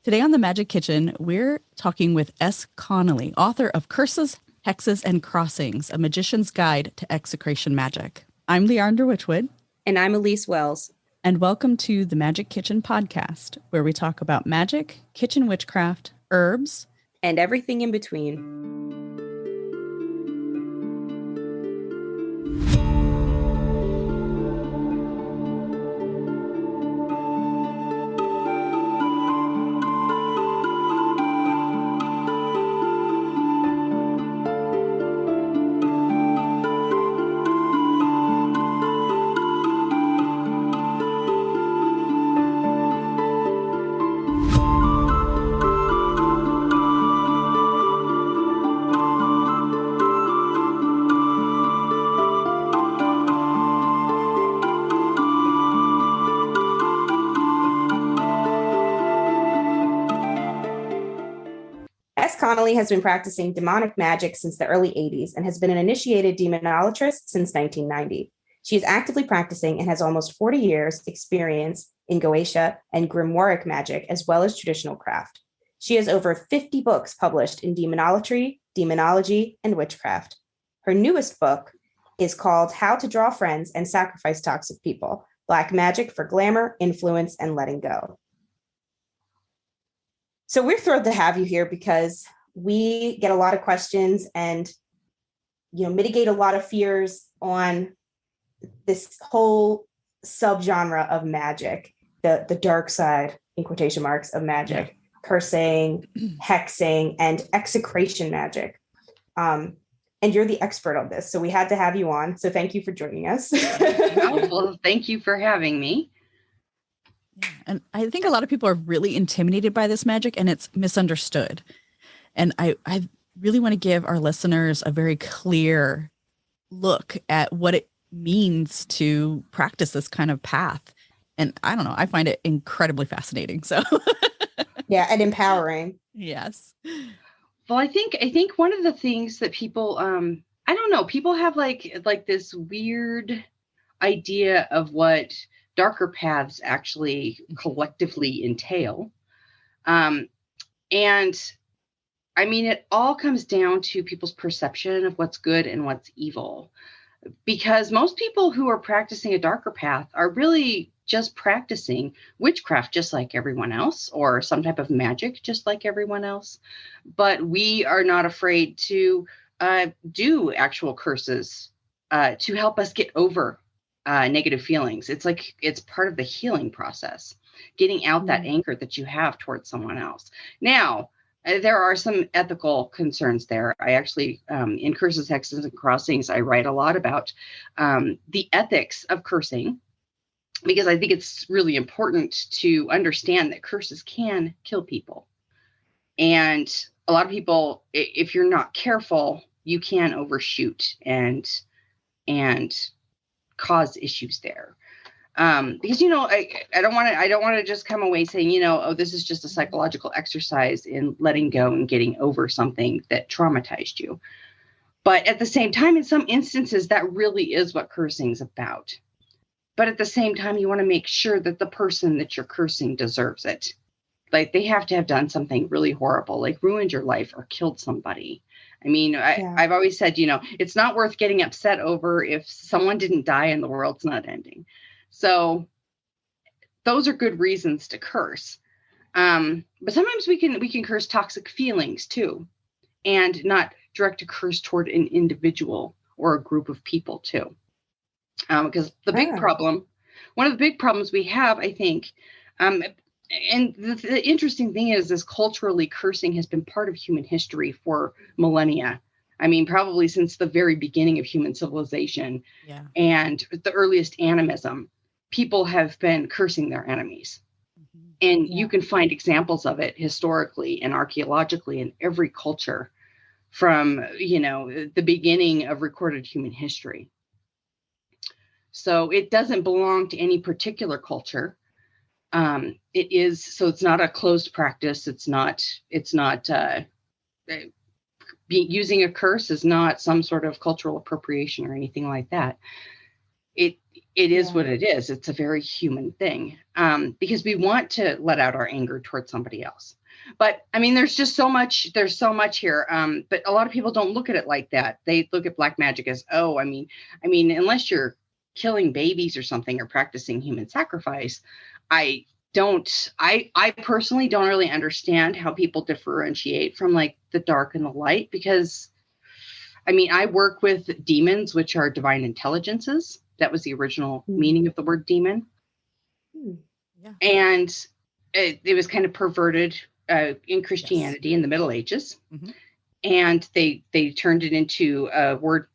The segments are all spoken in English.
Today on the Magic Kitchen, we're talking with S. Connolly, author of Curses, Hexes, and Crossings, A Magician's Guide to Execration Magic. I'm Leandra Witchwood. And I'm Elise Wells. And welcome to the Magic Kitchen podcast, where we talk about magic, kitchen witchcraft, herbs, and everything in between. Connolly has been practicing demonic magic since the early 80s and has been an initiated demonologist since 1990. She is actively practicing and has almost 40 years experience in Goetia and grimoire magic, as well as traditional craft. She has over 50 books published in demonology, and witchcraft. Her newest book is called How to Draw Friends and Sacrifice Toxic People, Black Magic for Glamour, Influence, and Letting Go. So we're thrilled to have you here because we get a lot of questions and, mitigate a lot of fears on this whole subgenre of magic, the dark side, in quotation marks, of magic, cursing, hexing, and execration magic. And you're the expert on this. So we had to have you on. So thank you for joining us. Well, thank you for having me. And I think a lot of people are really intimidated by this magic and it's misunderstood. And I really want to give our listeners a very clear look at what it means to practice this kind of path. And I don't know, I find it incredibly fascinating. So yeah, and empowering. Yes. Well, I think one of the things that people, I don't know, people have like this weird idea of what darker paths actually collectively entail. And I mean, it all comes down to people's perception of what's good and what's evil. Because most people who are practicing a darker path are really just practicing witchcraft just like everyone else, or some type of magic just like everyone else. But we are not afraid to do actual curses to help us get over negative feelings. It's like it's part of the healing process, getting out that anger that you have towards someone else. Now, there are some ethical concerns there. I actually, in Curses, Hexes, and Crossings, I write a lot about the ethics of cursing, because I think it's really important to understand that curses can kill people. And a lot of people, if you're not careful, you can overshoot and cause issues there. Because, I don't want to just come away saying, this is just a psychological exercise in letting go and getting over something that traumatized you. But at the same time, in some instances, that really is what cursing is about. But at the same time, you want to make sure that the person that you're cursing deserves it. Like, they have to have done something really horrible, like ruined your life or killed somebody. I mean, I've always said, it's not worth getting upset over if someone didn't die and the world's not ending. So those are good reasons to curse. But sometimes we can curse toxic feelings too, and not direct a curse toward an individual or a group of people too. Because one of the big problems we have, I think, and the interesting thing is culturally cursing has been part of human history for millennia. I mean, probably since the very beginning of human civilization and the earliest animism, people have been cursing their enemies. Mm-hmm. And you can find examples of it historically and archaeologically in every culture from, the beginning of recorded human history. So it doesn't belong to any particular culture. It's not a closed practice. Using a curse is not some sort of cultural appropriation or anything like that. it is what it is. It's a very human thing, because we want to let out our anger towards somebody else. But I mean, there's so much here. But a lot of people don't look at it like that. They look at black magic as, oh, I mean, unless you're killing babies or something or practicing human sacrifice, I personally don't really understand how people differentiate from like the dark and the light, because I mean, I work with demons, which are divine intelligences. That was the original meaning of the word demon. Yeah. And it was kind of perverted in Christianity in the Middle Ages. Mm-hmm. And they turned it into a word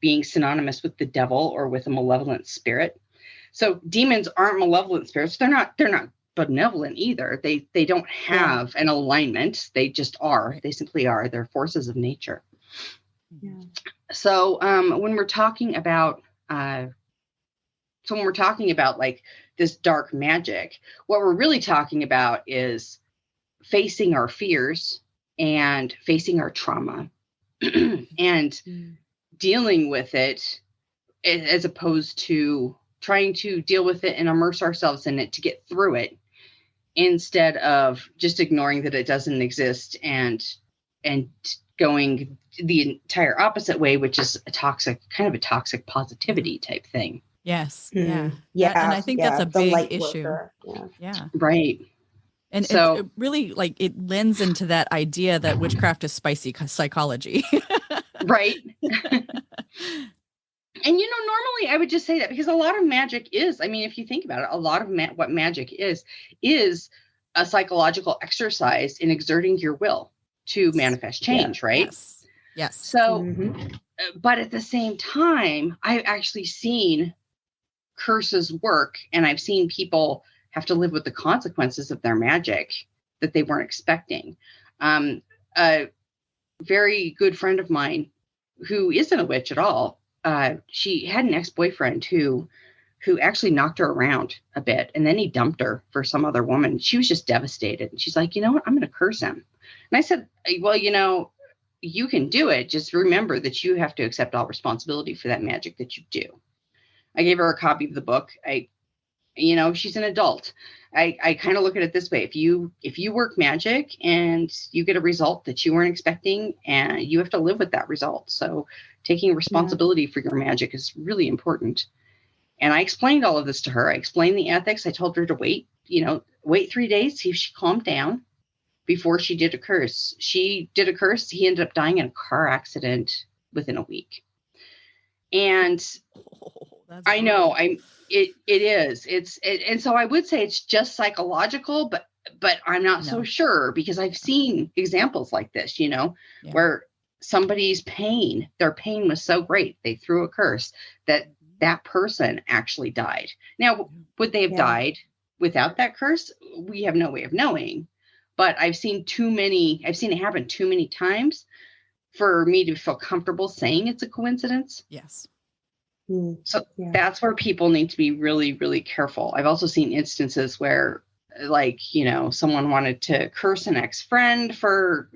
being synonymous with the devil or with a malevolent spirit. So demons aren't malevolent spirits. They're not benevolent either. They don't have an alignment. They just are. They simply are. They're forces of nature. Yeah. So when we're talking about like this dark magic, what we're really talking about is facing our fears and facing our trauma and dealing with it, as opposed to trying to deal with it and immerse ourselves in it to get through it, instead of just ignoring that it doesn't exist and going the entire opposite way, which is a toxic positivity type thing. Yes. Yeah. And I think that's a big issue. Yeah. Right. And so, it really like it lends into that idea that witchcraft is spicy psychology. Right. And, normally I would just say that because a lot of magic is, I mean, if you think about it, a lot of what magic is a psychological exercise in exerting your will to manifest change, right? Yes. So, but at the same time, I've actually seen curses work, and I've seen people have to live with the consequences of their magic that they weren't expecting. A very good friend of mine who isn't a witch at all, she had an ex-boyfriend who actually knocked her around a bit, and then he dumped her for some other woman. She was just devastated. And she's like, you know what? I'm going to curse him. And I said, well, you can do it. Just remember that you have to accept all responsibility for that magic that you do. I gave her a copy of the book. She's an adult. I kind of look at it this way. If you work magic and you get a result that you weren't expecting, and you have to live with that result. So taking responsibility for your magic is really important. And I explained all of this to her. I explained the ethics. I told her to wait 3 days, see if she calmed down before she did a curse. She did a curse. He ended up dying in a car accident within a week. And I know it is. And so I would say it's just psychological, but I'm not so sure, because I've seen examples like this, where somebody's their pain was so great, they threw a curse that person actually died. Now, would they have died without that curse? We have no way of knowing, but I've seen it happen too many times for me to feel comfortable saying it's a coincidence. Yes. So that's where people need to be really, really careful. I've also seen instances where, like, someone wanted to curse an ex-friend for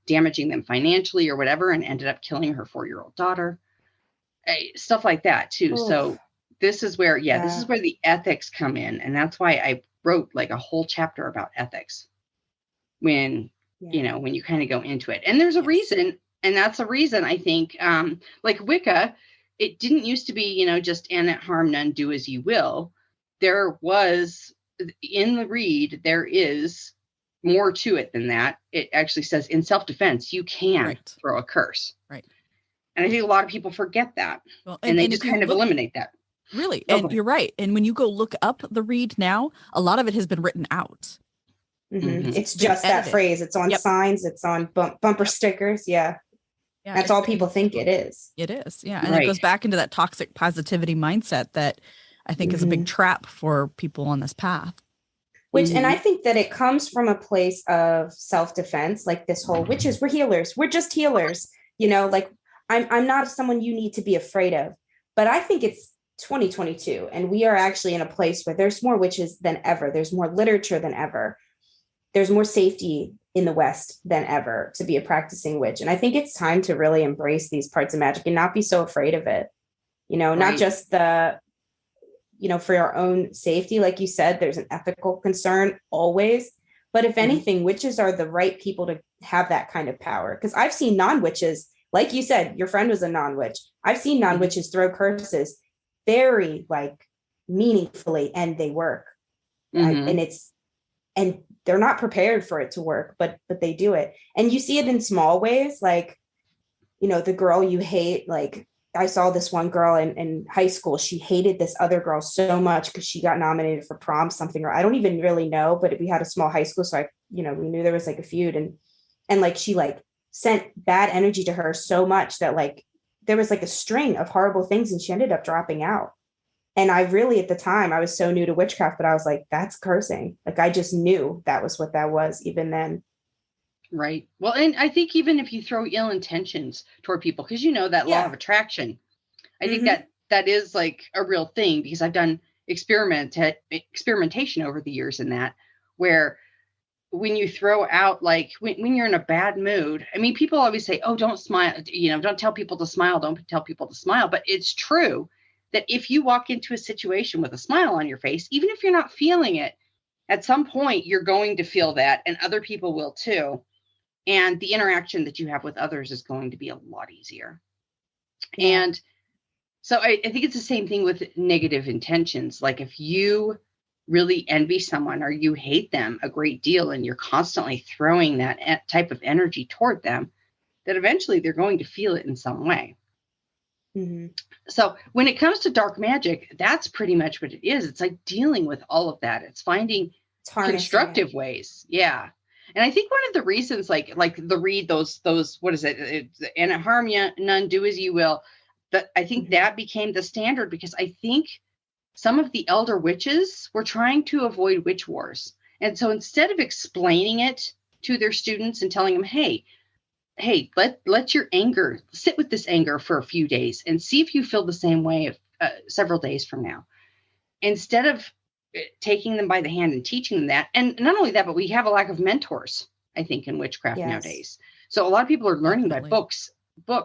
damaging them financially or whatever, and ended up killing her 4-year-old daughter. Stuff like that too. Oof. So this is where the ethics come in. And that's why I wrote like a whole chapter about ethics when you kind of go into it. And there's a reason. And that's a reason, I think, like Wicca, it didn't used to be, just and at harm none, do as you will. There was, in the read, there is more to it than that. It actually says in self-defense, you can throw a curse. Right. And I think a lot of people forget that. Well, and they just kind of eliminate that. Really. And you're right. And when you go look up the read now, a lot of it has been written out. Mm-hmm. It's just that phrase. It's on signs. It's on bumper stickers. Yeah. That's all people think it is. It is. Yeah. And it goes back into that toxic positivity mindset that I think is a big trap for people on this path. And I think that it comes from a place of self-defense, like this whole witches, we're healers. We're just healers. Like I'm not someone you need to be afraid of. But I think it's 2022, and we are actually in a place where there's more witches than ever. There's more literature than ever. There's more safety in the West than ever to be a practicing witch. And I think it's time to really embrace these parts of magic and not be so afraid of it. not Right. just for our own safety. Like you said, there's an ethical concern always. But if anything, witches are the right people to have that kind of power. Because I've seen non-witches, like you said, your friend was a non-witch. I've seen non-witches throw curses very meaningfully, and they work. And they're not prepared for it to work, but they do it. And you see it in small ways, like, the girl you hate. Like, I saw this one girl in high school. She hated this other girl so much because she got nominated for prom something, or I don't even really know, but we had a small high school. So we knew there was like a feud, and like, she like sent bad energy to her so much that like there was like a string of horrible things, and she ended up dropping out. And I really, at the time, I was so new to witchcraft, but I was like, that's cursing. Like, I just knew that was what that was even then. Right. Well, and I think even if you throw ill intentions toward people, because that law of attraction, I think that is like a real thing, because I've done experimentation over the years in that, where when you throw out, like when you're in a bad mood, I mean, people always say, oh, don't smile, don't tell people to smile. Don't tell people to smile. But it's true that if you walk into a situation with a smile on your face, even if you're not feeling it, at some point you're going to feel that, and other people will too. And the interaction that you have with others is going to be a lot easier. Yeah. And so I think it's the same thing with negative intentions. Like, if you really envy someone or you hate them a great deal, and you're constantly throwing that type of energy toward them, that eventually they're going to feel it in some way. So when it comes to dark magic, that's pretty much what it is. It's like dealing with all of that. It's finding constructive ways. Yeah. And I think one of the reasons, like those, what is it? And harm you none, do as you will. That I think that became the standard, because I think some of the elder witches were trying to avoid witch wars. And so instead of explaining it to their students and telling them, hey, let your anger sit with this anger for a few days and see if you feel the same way several days from now. Instead of taking them by the hand and teaching them that. And not only that, but we have a lack of mentors, I think, in witchcraft nowadays. So a lot of people are learning by books.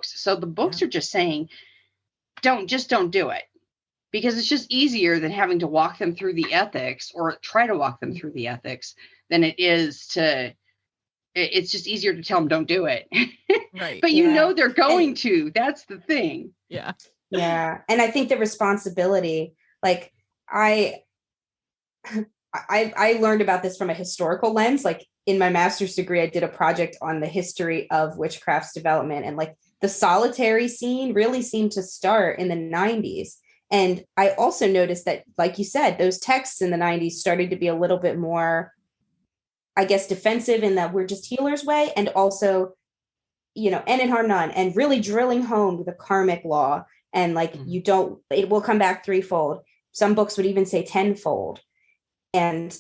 So the books are just saying, don't do it, because it's just easier than having to walk them through the ethics, or try to walk them through the ethics, than it is to, it's just easier to tell them don't do it. Right. But they're going to, that's the thing. Yeah. Yeah. And I think the responsibility, like I learned about this from a historical lens. Like, in my master's degree, I did a project on the history of witchcraft's development, and like the solitary scene really seemed to start in the 90s. And I also noticed that, like you said, those texts in the 90s started to be a little bit more, I guess, defensive, in that we're just healers way. And also, end in harm none, and really drilling home the karmic law. And like, it will come back threefold. Some books would even say tenfold. And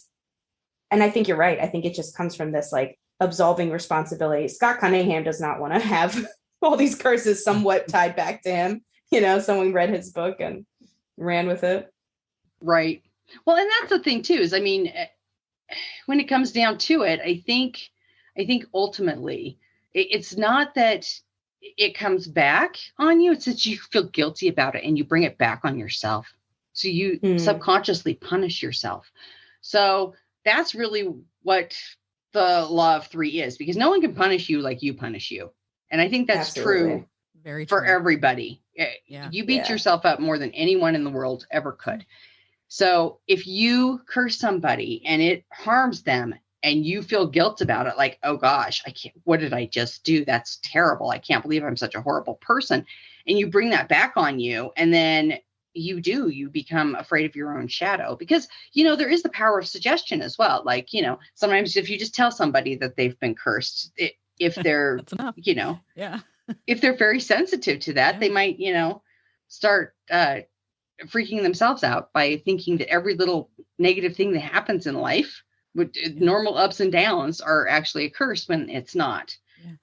I think you're right. I think it just comes from this like absolving responsibility. Scott Cunningham does not want to have all these curses somewhat tied back to him. Someone read his book and ran with it. Right. Well, and that's the thing too, is, I mean, when it comes down to it, I think ultimately it's not that it comes back on you. It's that you feel guilty about it and you bring it back on yourself. So you subconsciously punish yourself. So that's really what the law of three is, because no one can punish you like you punish you. And I think that's true for everybody. Yeah. You beat yourself up more than anyone in the world ever could. So if you curse somebody and it harms them, and you feel guilt about it, like, oh gosh, what did I just do? That's terrible. I can't believe I'm such a horrible person. And you bring that back on you, and then you become afraid of your own shadow, because, there is the power of suggestion as well. Like, sometimes if you just tell somebody that they've been cursed, if they're, if they're very sensitive to that, they might, start freaking themselves out by thinking that every little negative thing that happens in life, with normal ups and downs, are actually a curse, when it's not.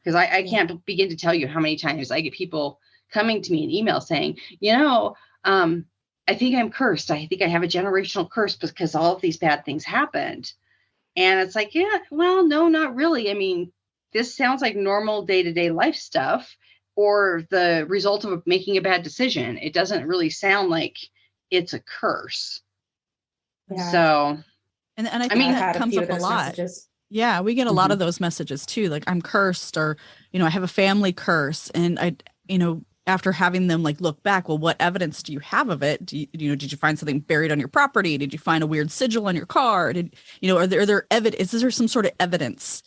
Because I can't begin to tell you how many times I get people coming to me in email saying, I think I'm cursed. I think I have a generational curse because all of these bad things happened. And it's like, well, no, not really. I mean, this sounds like normal day-to-day life stuff. or the result of making a bad decision. It doesn't really sound like it's a curse. Yeah. So, And I think I mean, that comes up a lot. Messages. Yeah, we get a lot of those messages too. Like, I'm cursed, or, I have a family curse. And after having them like look back, well, what evidence do you have of it? Did you find something buried on your property? Did you find a weird sigil on your car? Are there evidence? Is there some sort of evidence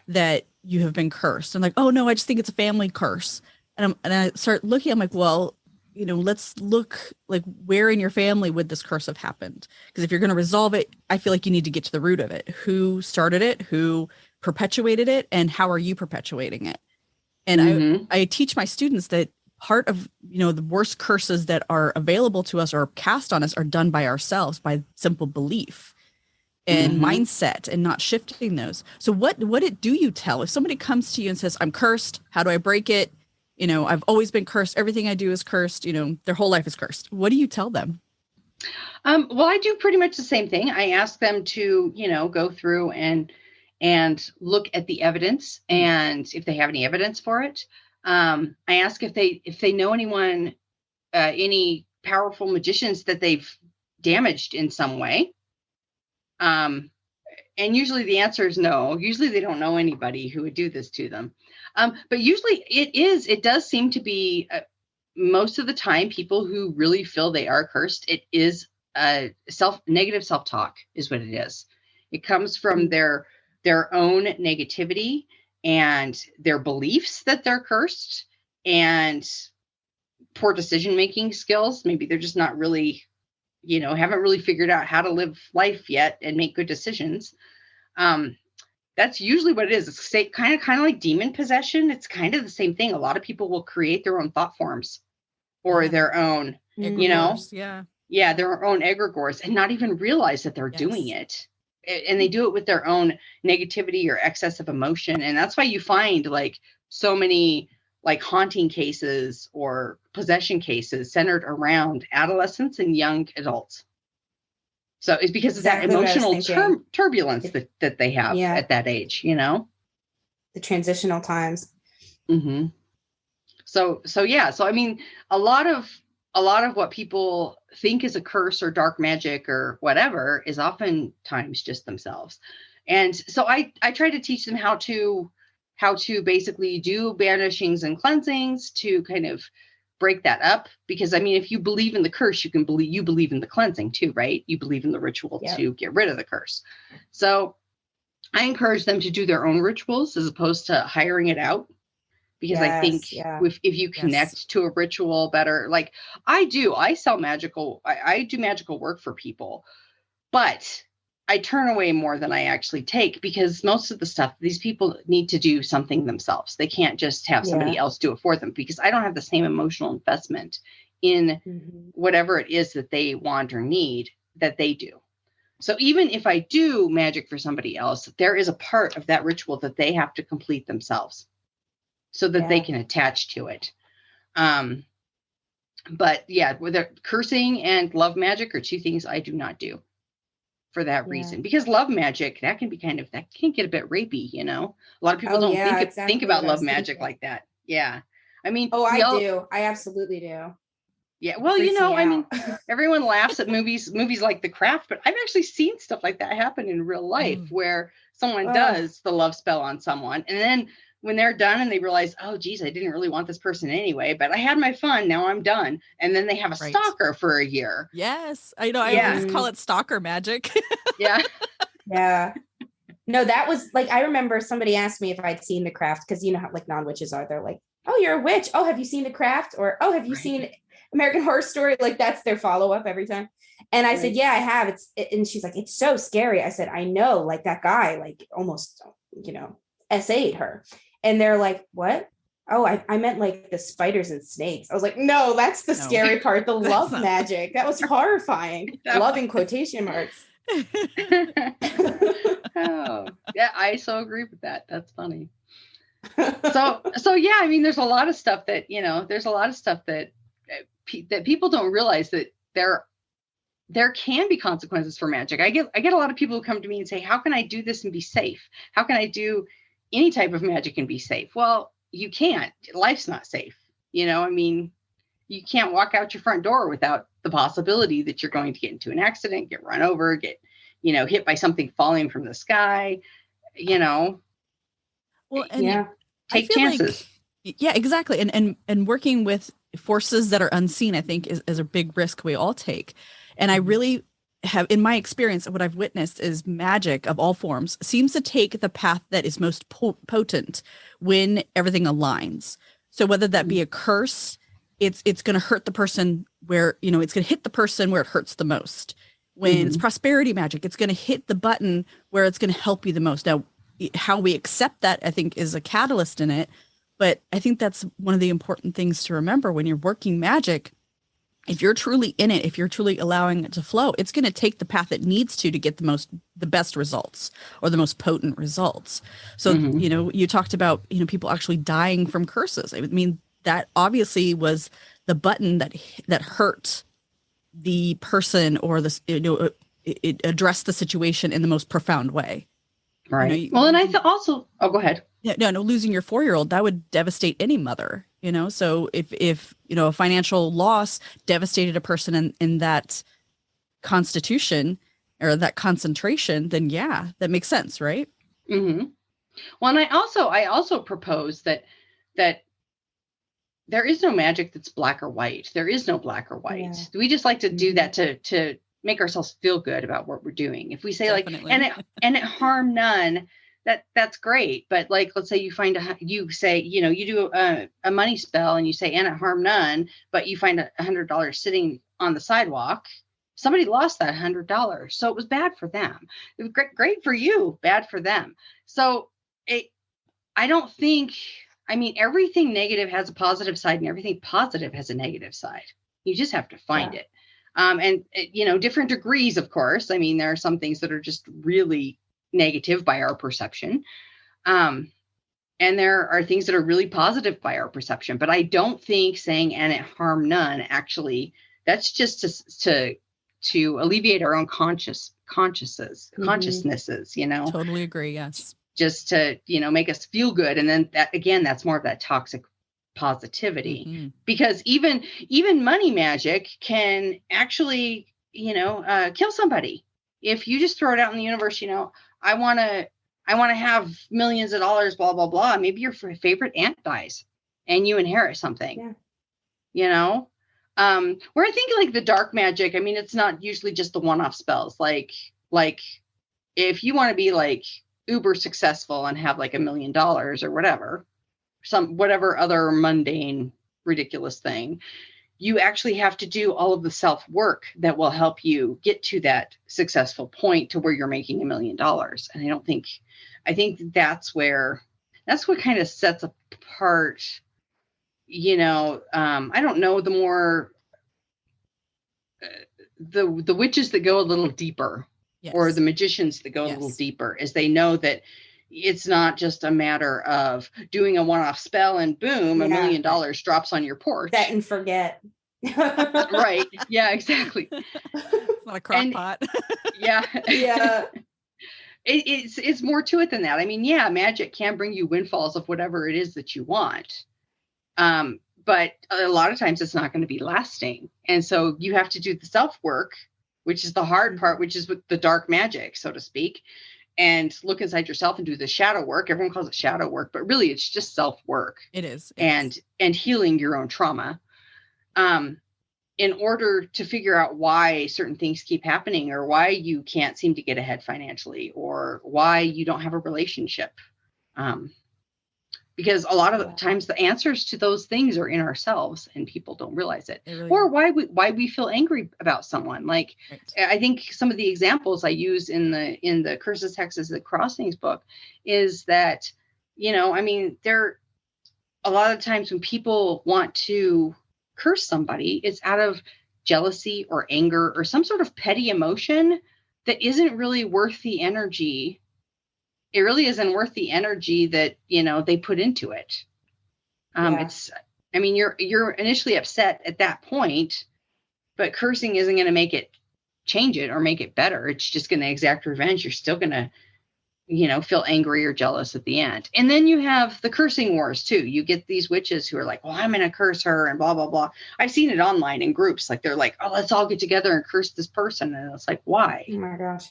that you have been cursed? And like, oh no, I just think it's a family curse. And I start looking, I'm like, well, let's look, like, where in your family would this curse have happened? Because if you're going to resolve it, I feel like you need to get to the root of it. Who started it? Who perpetuated it? And how are you perpetuating it? And I teach my students that part of, the worst curses that are available to us or cast on us are done by ourselves, by simple belief and mindset, and not shifting those. So what do you tell if somebody comes to you and says, I'm cursed? How do I break it? I've always been cursed. Everything I do is cursed. Their whole life is cursed. What do you tell them? Well, I do pretty much the same thing. I ask them to, go through and look at the evidence, and if they have any evidence for it. I ask if they know anyone, any powerful magicians that they've damaged in some way. And usually the answer is no. Usually they don't know anybody who would do this to them. But usually it does seem to be most of the time people who really feel they are cursed. It is negative self-talk is what it is. It comes from their own negativity and their beliefs that they're cursed, and poor decision-making skills. Maybe they're just not really, haven't really figured out how to live life yet and make good decisions. That's usually what it is. It's kind of like demon possession. It's kind of the same thing. A lot of people will create their own thought forms or their own, egregores, their own egregores, and not even realize that they're doing it. And they do it with their own negativity or excess of emotion. And that's why you find like so many like haunting cases or possession cases centered around adolescents and young adults. So it's because of that emotional turbulence that they have at that age, The transitional times. So I mean, a lot of what people think is a curse or dark magic or whatever is oftentimes just themselves. And so I try to teach them how to basically do banishings and cleansings to kind of break that up. Because I mean, if you believe in the curse, you believe in the cleansing too, right? You believe in the ritual to get rid of the curse. So I encourage them to do their own rituals as opposed to hiring it out. Because I think if you connect to a ritual better, like I do magical work for people, but I turn away more than I actually take, because most of the stuff, these people need to do something themselves. They can't just have somebody else do it for them, because I don't have the same emotional investment in whatever it is that they want or need that they do. So even if I do magic for somebody else, there is a part of that ritual that they have to complete themselves, so that they can attach to it. But whether cursing and love magic are two things I do not do for that reason, because love magic, that can get a bit rapey, A lot of people don't think about love magic like that. Yeah. I mean, I do. I absolutely do. Yeah. Well, I mean, everyone laughs at movies like The Craft, but I've actually seen stuff like that happen in real life where someone does the love spell on someone, and then when they're done and they realize, oh, geez, I didn't really want this person anyway, but I had my fun. Now I'm done. And then they have a stalker for a year. Yes. I know. I always call it stalker magic. Yeah. No, that was like, I remember somebody asked me if I'd seen The Craft, because how like non-witches are. They're like, oh, you're a witch. Oh, have you seen The Craft? Or, oh, have you seen American Horror Story? Like, that's their follow-up every time. And I said, yeah, I have. And she's like, it's so scary. I said, I know, like that guy, like almost, SA'd her. And they're like, what? Oh, I meant like the spiders and snakes. I was like, no, that's the scary part. The love magic. That was horrifying. Love in quotation marks. Oh, yeah, I so agree with that. That's funny. So yeah, I mean, there's a lot of stuff that, that people don't realize, that there can be consequences for magic. I get a lot of people who come to me and say, how can I do this and be safe? How can I do any type of magic and be safe? Well, you can't. Life's not safe. You know, I mean, you can't walk out your front door without the possibility that you're going to get into an accident, get run over, get, you know, hit by something falling from the sky, you know. Well, and Yeah. Take chances. Yeah, exactly. And working with forces that are unseen, I think is a big risk we all take. And I really have, in my experience, what I've witnessed is magic of all forms seems to take the path that is most potent when everything aligns. So whether that be a curse, it's going to hurt the person where, you know, it's going to hit the person where it hurts the most. When it's prosperity magic, it's going to hit the button where it's going to help you the most. Now, how we accept that, I think, is a catalyst in it. But I think that's one of the important things to remember when you're working magic. If you're truly in it, if you're truly allowing it to flow, it's going to take the path it needs to get the best results or the most potent results. So, you know, you talked about, you know, people actually dying from curses. I mean, that obviously was the button that hurt the person, or this, you know, it addressed the situation in the most profound way. Right. You know, well, and I also, oh, go ahead. No, losing your 4-year-old, that would devastate any mother, you know? So if, you know, a financial loss devastated a person in that constitution or that concentration, then yeah, that makes sense. Right. Mm-hmm. Well, and I also propose that there is no magic that's black or white. There is no black or white. Yeah. We just like to do that to make ourselves feel good about what we're doing. If we say Definitely. and it harm none, that's great. But like, let's say you say, you know, you do a money spell and you say, and it harm none, but you find $100 sitting on the sidewalk. Somebody lost that $100. So it was bad for them. It was great for you, bad for them. So I don't think, I mean, everything negative has a positive side and everything positive has a negative side. You just have to find it. And, you know, different degrees, of course. I mean, there are some things that are just really negative by our perception. And there are things that are really positive by our perception. But I don't think saying, and it harm none, actually, that's just to alleviate our own consciousnesses, you know. Totally agree. Yes. Just to, you know, make us feel good. And then that, again, that's more of that toxic positivity, because even money magic can actually, you know, kill somebody. If you just throw it out in the universe, you know, I want to have millions of dollars, blah, blah, blah. Maybe your favorite aunt dies and you inherit something, you know, where I think like the dark magic, I mean, it's not usually just the one-off spells. Like if you want to be like uber successful and have like $1 million or whatever, whatever other mundane, ridiculous thing, you actually have to do all of the self work that will help you get to that successful point to where you're making $1 million. And I think that's what kind of sets apart, you know, I don't know, the more the witches that go a little deeper, or the magicians that go a little deeper, is they know that it's not just a matter of doing a one-off spell and boom, $1 million drops on your porch. Set and forget. Right. Yeah, exactly. It's not a crock pot. Yeah. Yeah. It's more to it than that. I mean, yeah, magic can bring you windfalls of whatever it is that you want. But a lot of times it's not going to be lasting. And so you have to do the self-work, which is the hard part, which is with the dark magic, so to speak, and look inside yourself and do the shadow work. Everyone calls it shadow work, but really it's just self-work. It is. And healing your own trauma, in order to figure out why certain things keep happening, or why you can't seem to get ahead financially, or why you don't have a relationship. Because a lot of the times the answers to those things are in ourselves and people don't realize it. Really or why we feel angry about someone. Like, I think some of the examples I use in the Curses, Hexes, and Crossings book is that, you know, I mean, there a lot of times when people want to curse somebody, it's out of jealousy or anger or some sort of petty emotion that isn't really worth the energy. It really isn't worth the energy that, you know, they put into it. It's, I mean, you're initially upset at that point, but cursing isn't going to make it change it or make it better. It's just going to exact revenge. You're still going to feel angry or jealous at the end. And then you have the cursing wars too. You get these witches who are like, well, I'm going to curse her and blah, blah, blah. I've seen it online in groups. Like they're like, oh, let's all get together and curse this person. And it's like, why? Oh my gosh.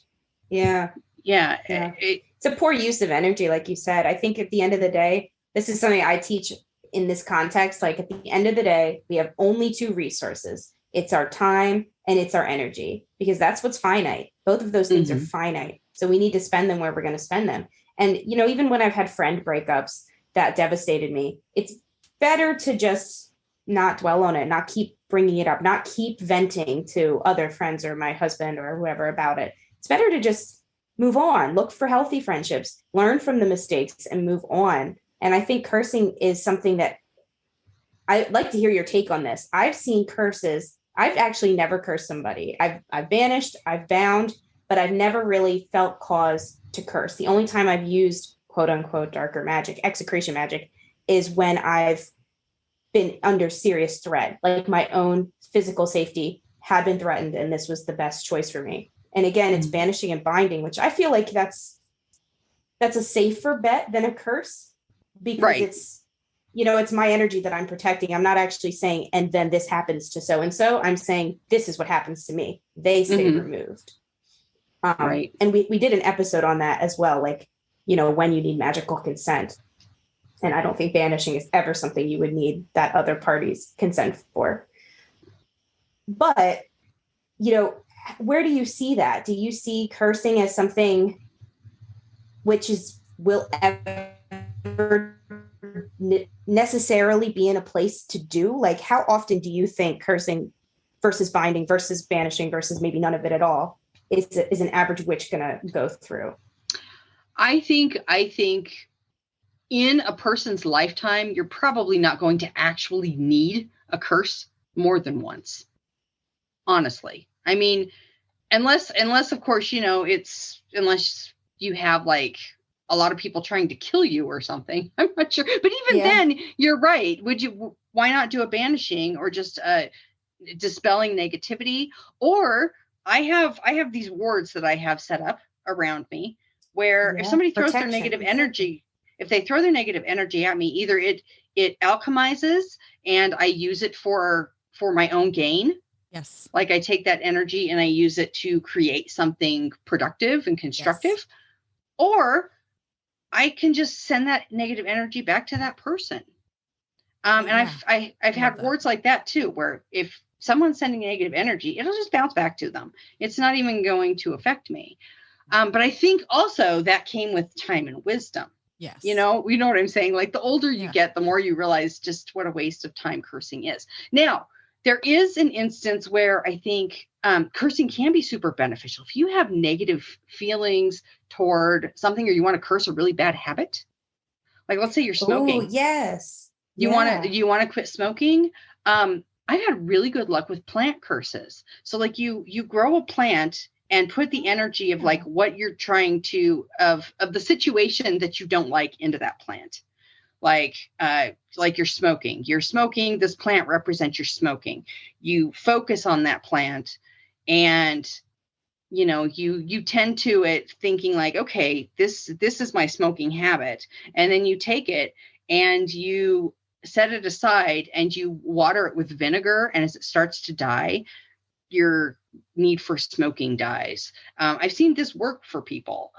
Yeah. Yeah. It's a poor use of energy. Like you said, I think at the end of the day, this is something I teach in this context. Like at the end of the day, we have only two resources. It's our time and it's our energy, because that's what's finite. Both of those things are finite. So we need to spend them where we're going to spend them. And, even when I've had friend breakups that devastated me, it's better to just not dwell on it, not keep bringing it up, not keep venting to other friends or my husband or whoever about it. It's better to just move on, look for healthy friendships, learn from the mistakes and move on. And I think cursing is something that I'd like to hear your take on this. I've seen curses. I've actually never cursed somebody. I've banished, I've bound, but I've never really felt cause to curse. The only time I've used quote unquote darker magic, execration magic, is when I've been under serious threat, like my own physical safety had been threatened, and this was the best choice for me. And again, it's banishing and binding, which I feel like that's a safer bet than a curse, because it's, it's my energy that I'm protecting. I'm not actually saying, and then this happens to so-and-so. I'm saying, this is what happens to me. They stay removed. Right. And we did an episode on that as well. Like, when you need magical consent. And I don't think banishing is ever something you would need that other party's consent for. But, where do you see that? Do you see cursing as something which will ever necessarily be in a place to do? Like, how often do you think cursing versus binding versus banishing versus maybe none of it at all is an average witch going to go through? I think in a person's lifetime, you're probably not going to actually need a curse more than once. Honestly. I mean, unless of course, unless you have like a lot of people trying to kill you or something. I'm not sure. But even then, you're right. Why not do a banishing or just dispelling negativity? Or I have these wards that I have set up around me where if somebody throws their negative energy, if they throw their negative energy at me, either it alchemizes and I use it for my own gain. Yes. Like I take that energy and I use it to create something productive and constructive. Yes. Or I can just send that negative energy back to that person. And I've had wards like that too, where if someone's sending negative energy, it'll just bounce back to them. It's not even going to affect me. But I think also that came with time and wisdom. Yes. You know what I'm saying? Like the older you get, the more you realize just what a waste of time cursing is. Now, there is an instance where I think cursing can be super beneficial. If you have negative feelings toward something, or you want to curse a really bad habit, like let's say you're smoking. Oh, yes. You want to quit smoking. I've had really good luck with plant curses. So like you grow a plant and put the energy of like what you're trying to of the situation that you don't like into that plant. Like you're smoking. This plant represents your smoking. You focus on that plant, and you tend to it thinking like, okay, this is my smoking habit, and then you take it and you set it aside and you water it with vinegar, and as it starts to die, your need for smoking dies. I've seen this work for people.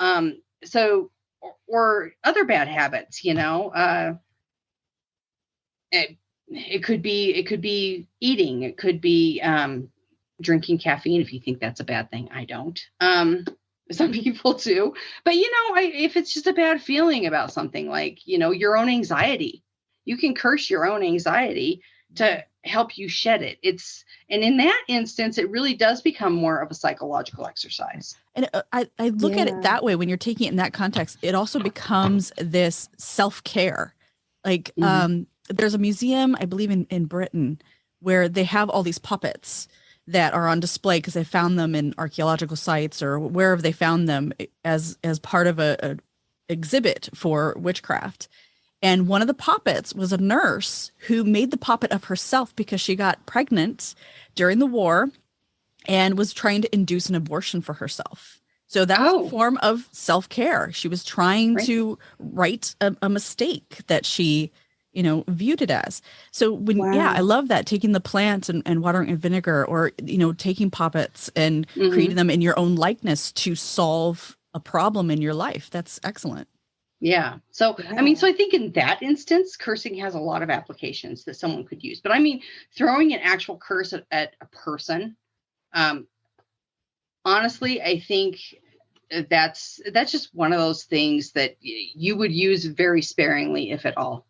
Or other bad habits, it could be eating. It could be drinking caffeine. If you think that's a bad thing, I don't. Some people do. But, if it's just a bad feeling about something like, your own anxiety, you can curse your own anxiety to help you shed it. And in that instance, it really does become more of a psychological exercise. And I look at it that way. When you're taking it in that context, it also becomes this self-care. Like there's a museum, I believe in Britain, where they have all these puppets that are on display because they found them in archaeological sites or wherever they found them as part of a exhibit for witchcraft. And one of the puppets was a nurse who made the puppet of herself because she got pregnant during the war and was trying to induce an abortion for herself. So that was a form of self-care. She was trying to right a mistake that she, viewed it as. So I love that, taking the plants and watering in vinegar, or, taking poppets and creating them in your own likeness to solve a problem in your life. That's excellent. Yeah. So, I think in that instance, cursing has a lot of applications that someone could use. But throwing an actual curse at a person, honestly, I think that's just one of those things that you would use very sparingly, if at all.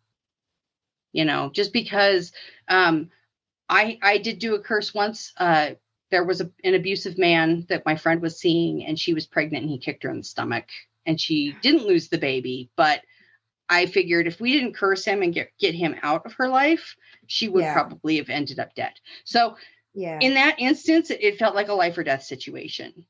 Just because I did do a curse once. There was an abusive man that my friend was seeing, and she was pregnant, and he kicked her in the stomach, and she didn't lose the baby. But I figured if we didn't curse him and get him out of her life, she would probably have ended up dead. So in that instance, it felt like a life or death situation.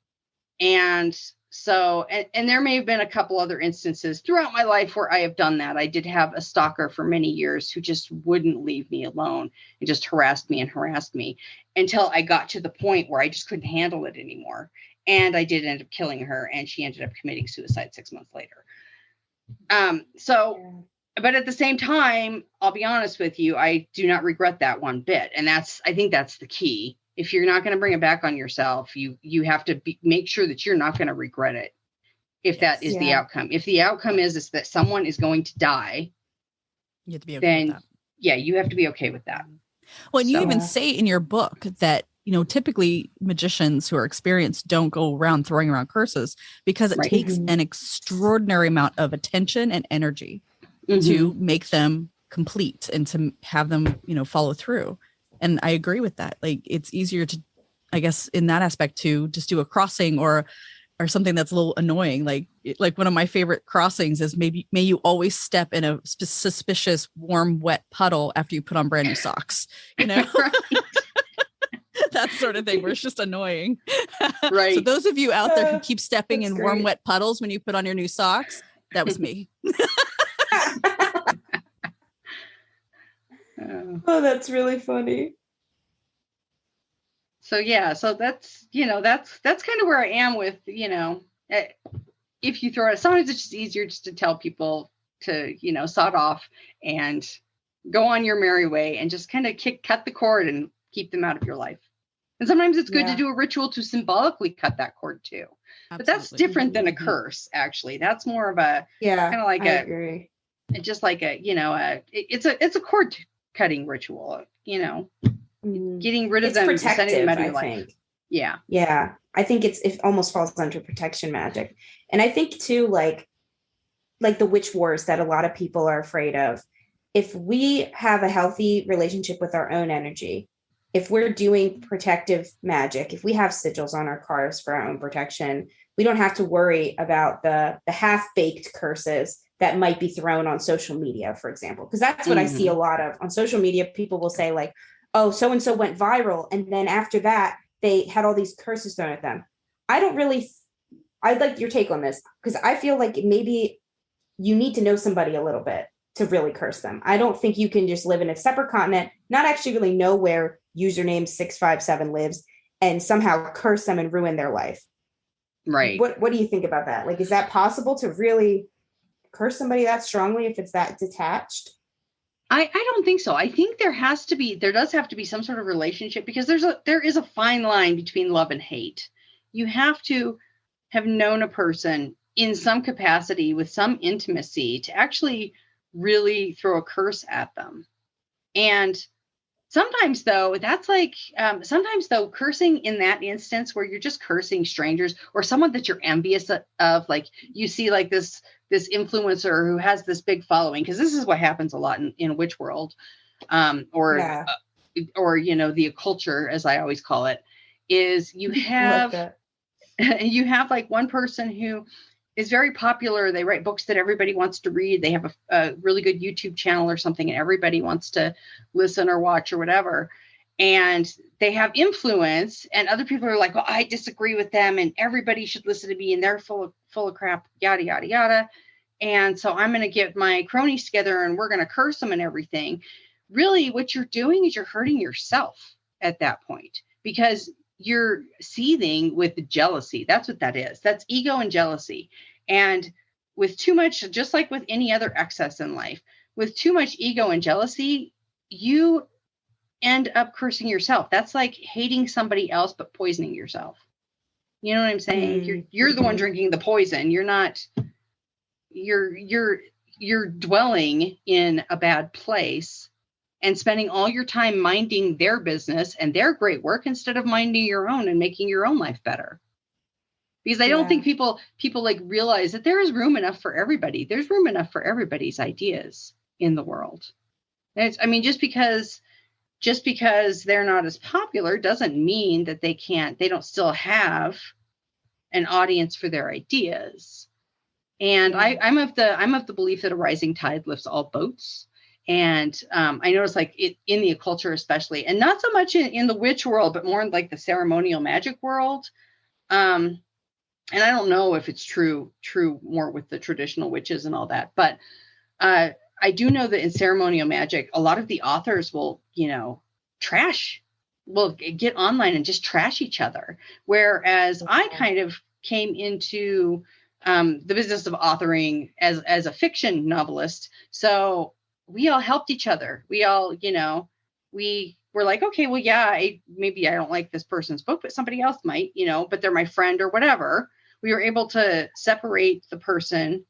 And so, and there may have been a couple other instances throughout my life where I have done that. I did have a stalker for many years who just wouldn't leave me alone and just harassed me until I got to the point where I just couldn't handle it anymore. And I did end up killing her, and she ended up committing suicide 6 months later. But at the same time, I'll be honest with you, I do not regret that one bit. And I think that's the key. If you're not going to bring it back on yourself, you have to make sure that you're not going to regret it. If that is the outcome. If the outcome is that someone is going to die, you have to be okay with that. Yeah, you have to be okay with that. Well, and you even say in your book that, typically magicians who are experienced don't go around throwing around curses, because it takes an extraordinary amount of attention and energy to make them complete and to have them, follow through. And I agree with that. Like, it's easier to, I guess, in that aspect, to just do a crossing or something that's a little annoying. Like one of my favorite crossings is may you always step in a suspicious, warm, wet puddle after you put on brand new socks, that sort of thing, where it's just annoying. Right. So those of you out there who keep stepping in warm, wet puddles when you put on your new socks, that was me. Oh, that's really funny. So that's kind of where I am with, if you throw it, sometimes it's just easier just to tell people to, sod off and go on your merry way and just kind of cut the cord and keep them out of your life. And sometimes it's good to do a ritual to symbolically cut that cord too. Absolutely. But that's different than a curse, actually. That's more of a kind of like I agree. Just like it's a cord cutting ritual, getting rid of them and sending them out of your life. Yeah. Yeah. I think it almost falls under protection magic. And I think too, like the witch wars that a lot of people are afraid of, if we have a healthy relationship with our own energy, if we're doing protective magic, if we have sigils on our cars for our own protection, we don't have to worry about the half-baked curses that might be thrown on social media, for example. Because that's what I see a lot of on social media. People will say like, oh, so-and-so went viral, and then after that, they had all these curses thrown at them. I'd like your take on this, because I feel like maybe you need to know somebody a little bit to really curse them. I don't think you can just live in a separate continent, not actually really know where username 657 lives, and somehow curse them and ruin their life. Right. What do you think about that? Like, is that possible to really curse somebody that strongly if it's that detached? I don't think so. I think there does have to be some sort of relationship, because there is a fine line between love and hate. You have to have known a person in some capacity with some intimacy to actually really throw a curse at them. And sometimes though, cursing in that instance where you're just cursing strangers or someone that you're envious of, like you see like this influencer who has this big following, because this is what happens a lot in witch world, or the culture, as I always call it, is you have like one person who is very popular. They write books that everybody wants to read. They have a really good YouTube channel or something, and everybody wants to listen or watch or whatever. And they have influence, and other people are like, well, I disagree with them, and everybody should listen to me, and they're full of crap, yada, yada, yada. And so I'm going to get my cronies together and we're going to curse them and everything. Really, what you're doing is you're hurting yourself at that point, because you're seething with jealousy. That's what that is. That's ego and jealousy. And with too much, just like with any other excess in life, with too much ego and jealousy, you end up cursing yourself. That's like hating somebody else, but poisoning yourself. You know what I'm saying? You're the one drinking the poison. You're not, you're dwelling in a bad place and spending all your time minding their business and their great work instead of minding your own and making your own life better. Because I don't think people like realize that there is room enough for everybody. There's room enough for everybody's ideas in the world. And it's, I mean, just because they're not as popular doesn't mean that they don't still have an audience for their ideas. And I'm of the belief that a rising tide lifts all boats. And I notice like in the occulture especially, and not so much in the witch world, but more in like the ceremonial magic world. And I don't know if it's true more with the traditional witches and all that, but I do know that in ceremonial magic, a lot of the authors will, get online and just trash each other. Whereas I kind of came into the business of authoring as a fiction novelist. So we all helped each other. We all, we were like, okay, well, yeah, maybe I don't like this person's book, but somebody else might, but they're my friend or whatever. We were able to separate the person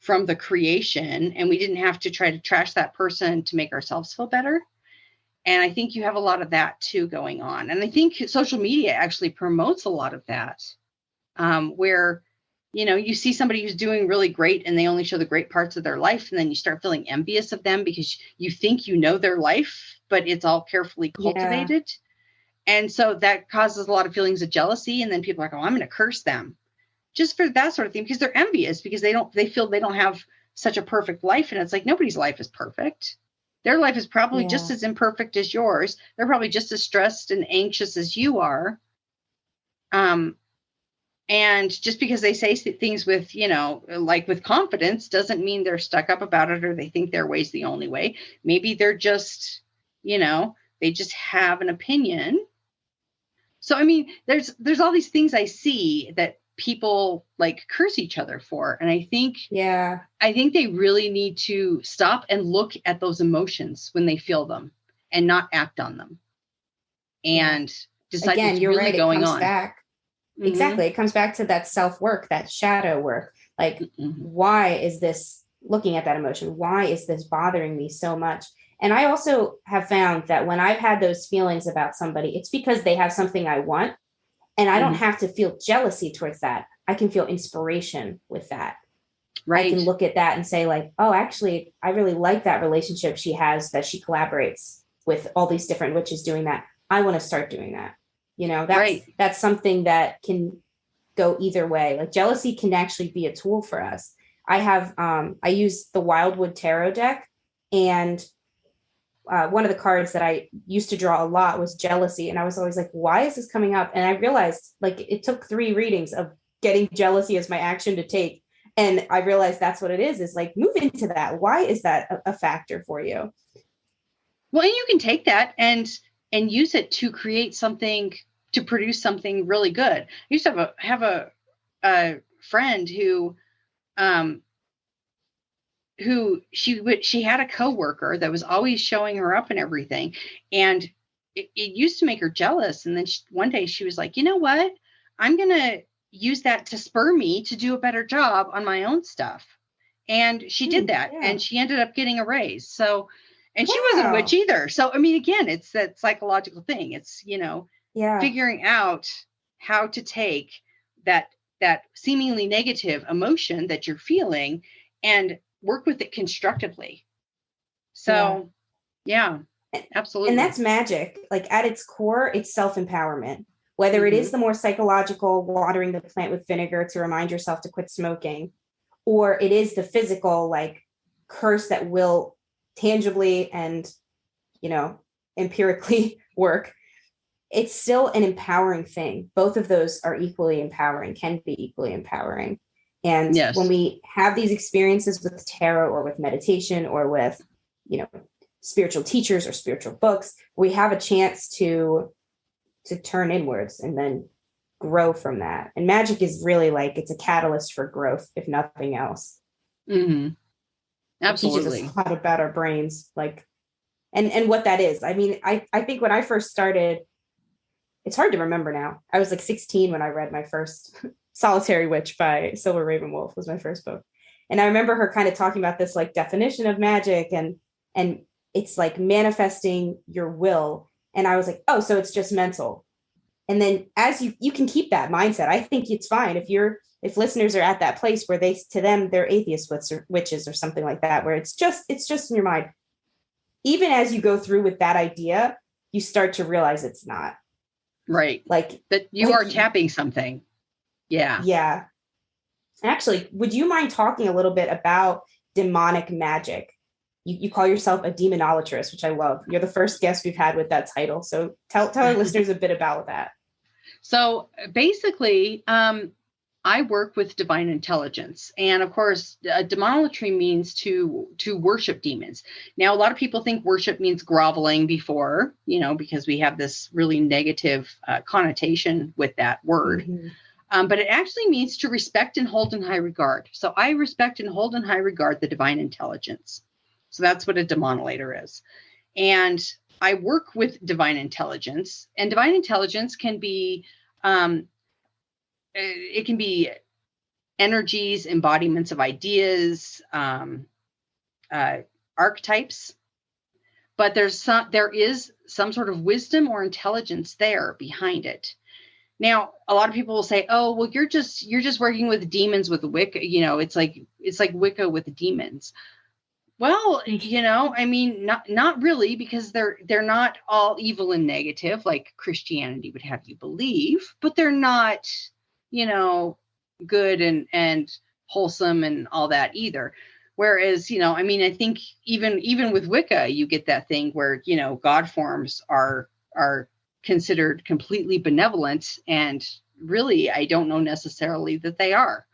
from the creation, and we didn't have to try to trash that person to make ourselves feel better. And I think you have a lot of that too going on. And I think social media actually promotes a lot of that, where, you see somebody who's doing really great and they only show the great parts of their life. And then you start feeling envious of them because you think their life, but it's all carefully cultivated. Yeah. And so that causes a lot of feelings of jealousy. And then people are like, oh, I'm going to curse them just for that sort of thing, because they're envious, because they feel they don't have such a perfect life. And it's like, nobody's life is perfect. Their life is probably just as imperfect as yours. They're probably just as stressed and anxious as you are. And just because they say things with, like with confidence doesn't mean they're stuck up about it or they think their way's the only way. Maybe they're just, they just have an opinion. So, I mean, there's all these things I see that people like curse each other for. And I think they really need to stop and look at those emotions when they feel them and not act on them. And decide what's really going on. Back. Mm-hmm. Exactly. It comes back to that self-work, that shadow work. Like, why is this, looking at that emotion, why is this bothering me so much? And I also have found that when I've had those feelings about somebody, it's because they have something I want. And I don't have to feel jealousy towards that. I can feel inspiration with that. Right. I can look at that and say like, oh, actually, I really like that relationship she has, that she collaborates with all these different witches doing that. I want to start doing that. That's something that can go either way. Like jealousy can actually be a tool for us. I use the Wildwood Tarot deck, and one of the cards that I used to draw a lot was jealousy. And I was always like, why is this coming up? And I realized like it took 3 readings of getting jealousy as my action to take. And I realized that's what it is like, move into that. Why is that a factor for you? Well, and you can take that and use it to create something, to produce something really good. I used to have a friend who she had a coworker that was always showing her up and everything. And it used to make her jealous. And then one day she was like, you know what? I'm going to use that to spur me to do a better job on my own stuff. And she did that. Yeah. And she ended up getting a raise. So, and she wasn't a witch either. So, I mean, again, it's that psychological thing. It's, figuring out how to take that seemingly negative emotion that you're feeling and work with it constructively. So, yeah, absolutely. And that's magic. Like at its core, it's self-empowerment. Whether it is the more psychological, watering the plant with vinegar to remind yourself to quit smoking, or it is the physical, like curse that will tangibly and, empirically work. It's still an empowering thing. Both of those are equally empowering, can be equally empowering. And when we have these experiences with tarot or with meditation or with, spiritual teachers or spiritual books, we have a chance to to turn inwards and then grow from that. And magic is really like, it's a catalyst for growth, if nothing else. Mm-hmm. Absolutely. It teaches us a lot about our brains, like, and what that is. I mean, I think when I first started, it's hard to remember now. I was like 16 when I read my first Solitary Witch by Silver Ravenwolf was my first book. And I remember her kind of talking about this like definition of magic, and it's like manifesting your will. And I was like, oh, so it's just mental. And then as you can keep that mindset, I think it's fine if listeners are at that place where to them they're atheist witches or something like that, where it's just in your mind. Even as you go through with that idea, you start to realize it's not. Right. Like that you are tapping something. Yeah. Yeah. Actually, would you mind talking a little bit about demonic magic? You call yourself a demonolatress, which I love. You're the first guest we've had with that title. So tell our listeners a bit about that. So basically, I work with divine intelligence. And of course, demonolatry means to worship demons. Now, a lot of people think worship means groveling before, because we have this really negative connotation with that word. Mm-hmm. But it actually means to respect and hold in high regard. So I respect and hold in high regard the divine intelligence. So that's what a demonolator is. And I work with divine intelligence, and divine intelligence can be, it can be energies, embodiments of ideas, archetypes, but there is some sort of wisdom or intelligence there behind it. Now, a lot of people will say, "Oh, well, you're just working with demons with Wicca. It's like Wicca with demons." Well, I mean, not really, because they're not all evil and negative like Christianity would have you believe, but they're not, good and wholesome and all that either. Whereas, I mean, I think even with Wicca, you get that thing where, God forms are considered completely benevolent, and really, I don't know necessarily that they are.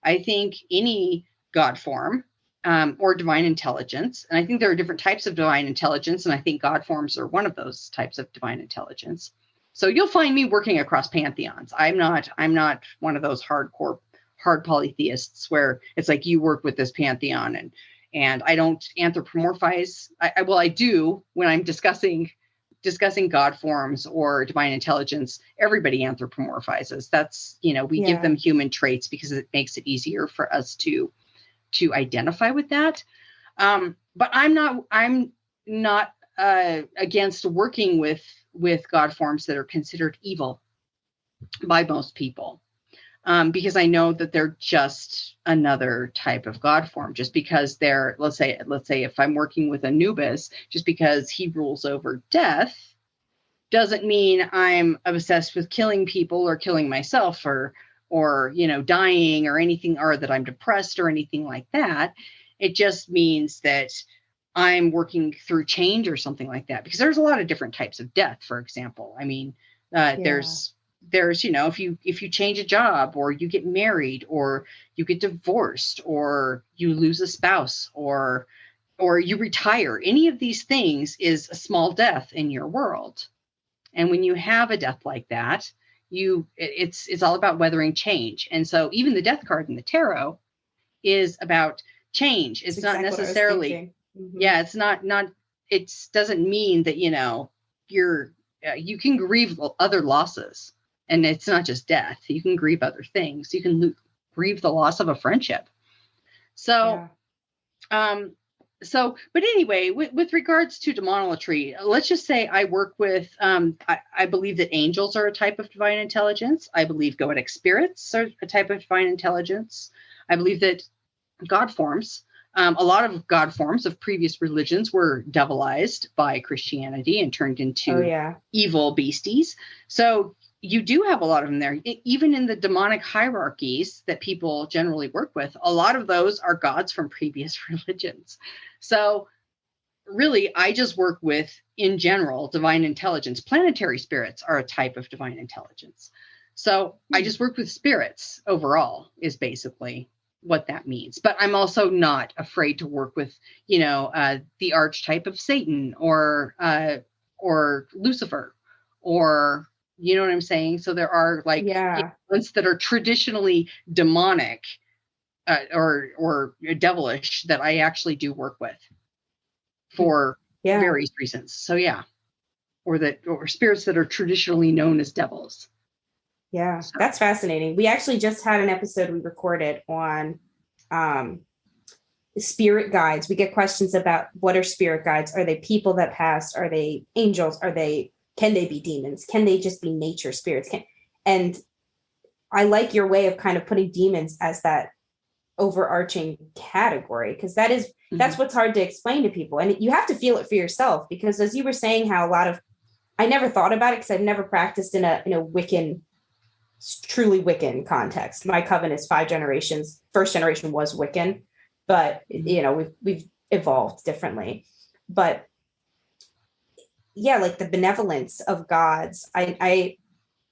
I think any God form, or divine intelligence. And I think there are different types of divine intelligence. And I think God forms are one of those types of divine intelligence. So you'll find me working across pantheons. I'm not one of those hard polytheists where it's like you work with this pantheon and I don't anthropomorphize. I do when I'm discussing God forms or divine intelligence. Everybody anthropomorphizes. That's, we give them human traits because it makes it easier for us to identify with that. But I'm not against working with God forms that are considered evil by most people. Because I know that they're just another type of God form. Just because they're, let's say if I'm working with Anubis, just because he rules over death doesn't mean I'm obsessed with killing people or killing myself or dying or anything, or that I'm depressed or anything like that. It just means that I'm working through change or something like that, because there's a lot of different types of death, for example. I mean, there's, if you change a job, or you get married, or you get divorced, or you lose a spouse, or you retire, any of these things is a small death in your world. And when you have a death like that, it's all about weathering change. And so even the death card in the tarot is about change. It's not necessarily, it's not, it doesn't mean that, you can grieve other losses, and it's not just death. You can grieve other things. You can grieve the loss of a friendship. So, but anyway, with regards to demonolatry, let's just say I work with, I believe that angels are a type of divine intelligence. I believe goetic spirits are a type of divine intelligence. I believe that God forms, a lot of God forms of previous religions were devilized by Christianity and turned into evil beasties. So you do have a lot of them there. Even in the demonic hierarchies that people generally work with, a lot of those are gods from previous religions. So really, I just work with, in general, divine intelligence. Planetary spirits are a type of divine intelligence. So I just work with spirits overall is basically what that means. But I'm also not afraid to work with, the archetype of Satan or Lucifer or You know what I'm saying? So there are like ones that are traditionally demonic or devilish that I actually do work with for various reasons. So or spirits that are traditionally known as devils. Yeah, so that's fascinating. We actually just had an episode we recorded on spirit guides. We get questions about what are spirit guides? Are they people that passed? Are they angels? Can they be demons? Can they just be nature spirits? And I like your way of kind of putting demons as that overarching category, because that's what's hard to explain to people. And you have to feel it for yourself, because as you were saying, how I never thought about it because I've never practiced in a Wiccan, truly Wiccan context. My coven is 5 generations. First generation was Wiccan, but we've evolved differently. But yeah, like the benevolence of gods, I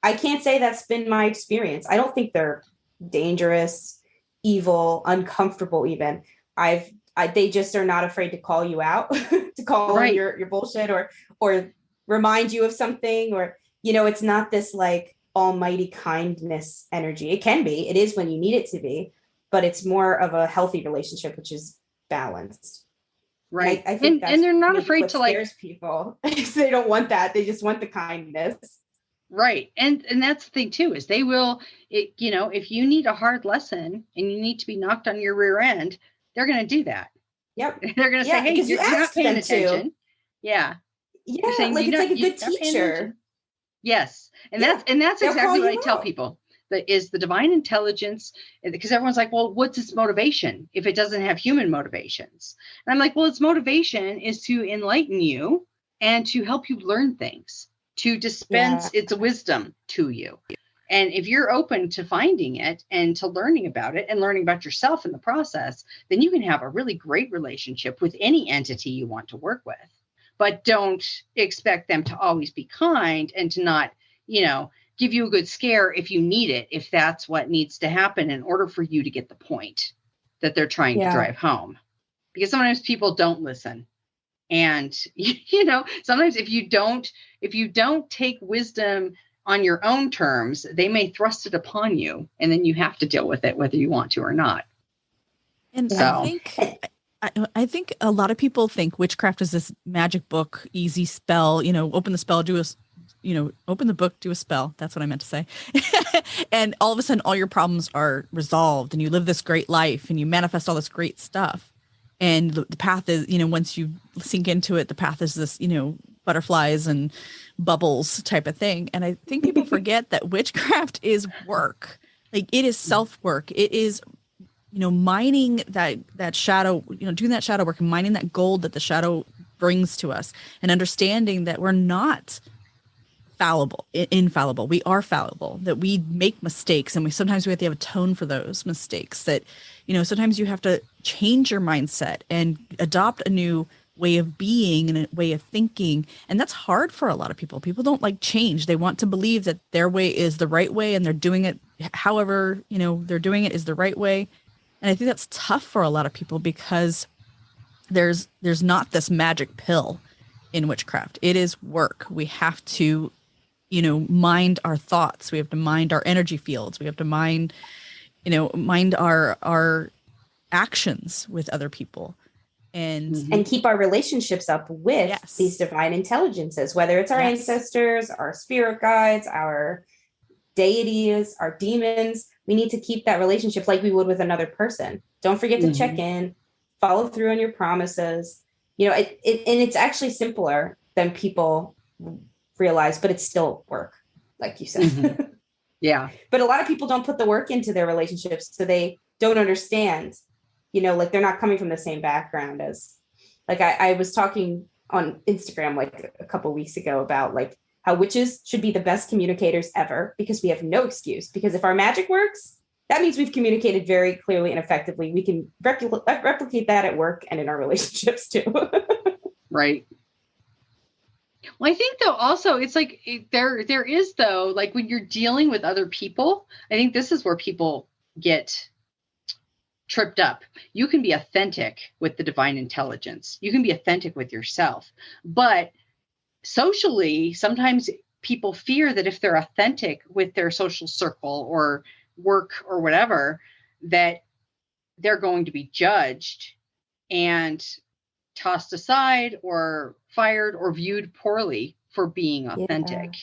can't say that's been my experience. I don't think they're dangerous, evil, uncomfortable even. They just are not afraid to call you out, to call on your bullshit or remind you of something, or it's not this like almighty kindness energy. It can be, it is when you need it to be, but it's more of a healthy relationship, which is balanced. Right. I think and they're not afraid to like people. They don't want that. They just want the kindness. Right. And that's the thing too, is they will, if you need a hard lesson and you need to be knocked on your rear end, they're going to do that. Yep. They're going to say, hey, you're not paying attention. To. Yeah. Yeah. Saying, like it's like a good teacher. Yes. And that's exactly what I tell people. That is the divine intelligence, because everyone's like, well, what's its motivation if it doesn't have human motivations? And I'm like, well, its motivation is to enlighten you and to help you learn things, to dispense its wisdom to you. And if you're open to finding it and to learning about it and learning about yourself in the process, then you can have a really great relationship with any entity you want to work with. But don't expect them to always be kind and to not, give you a good scare if you need it, if that's what needs to happen in order for you to get the point that they're trying to drive home. Because sometimes people don't listen. And, sometimes if you don't take wisdom on your own terms, they may thrust it upon you, and then you have to deal with it, whether you want to or not. And so. I think a lot of people think witchcraft is this magic book, easy spell, open the spell, open the book, do a spell. That's what I meant to say. And all of a sudden, all your problems are resolved and you live this great life and you manifest all this great stuff. And the path is, once you sink into it, the path is this, butterflies and bubbles type of thing. And I think people forget that witchcraft is work. Like it is self-work. It is, mining that shadow, doing that shadow work and mining that gold that the shadow brings to us, and understanding that we're not infallible. We are fallible, that we make mistakes, and sometimes we have to have a tone for those mistakes, that, sometimes you have to change your mindset and adopt a new way of being and a way of thinking. And that's hard for a lot of people. People don't like change. They want to believe that their way is the right way and they're doing it however, they're doing it is the right way. And I think that's tough for a lot of people because there's not this magic pill in witchcraft. It is work. We have to, mind our thoughts. We have to mind our energy fields. We have to mind our actions with other people. And keep our relationships up with these divine intelligences, whether it's our ancestors, our spirit guides, our deities, our demons. We need to keep that relationship like we would with another person. Don't forget to check in, follow through on your promises. And it's actually simpler than people realize, but it's still work, like you said. Yeah. But a lot of people don't put the work into their relationships, so they don't understand, like they're not coming from the same background as, like I was talking on Instagram like a couple of weeks ago about like how witches should be the best communicators ever, because we have no excuse. Because if our magic works, that means we've communicated very clearly and effectively. We can replicate that at work and in our relationships too. Right. Well, I think though, also it's like there is though, like when you're dealing with other people, I think this is where people get tripped up. You can be authentic with the divine intelligence. You can be authentic with yourself, but socially, sometimes people fear that if they're authentic with their social circle or work or whatever, that they're going to be judged and tossed aside or fired or viewed poorly for being authentic.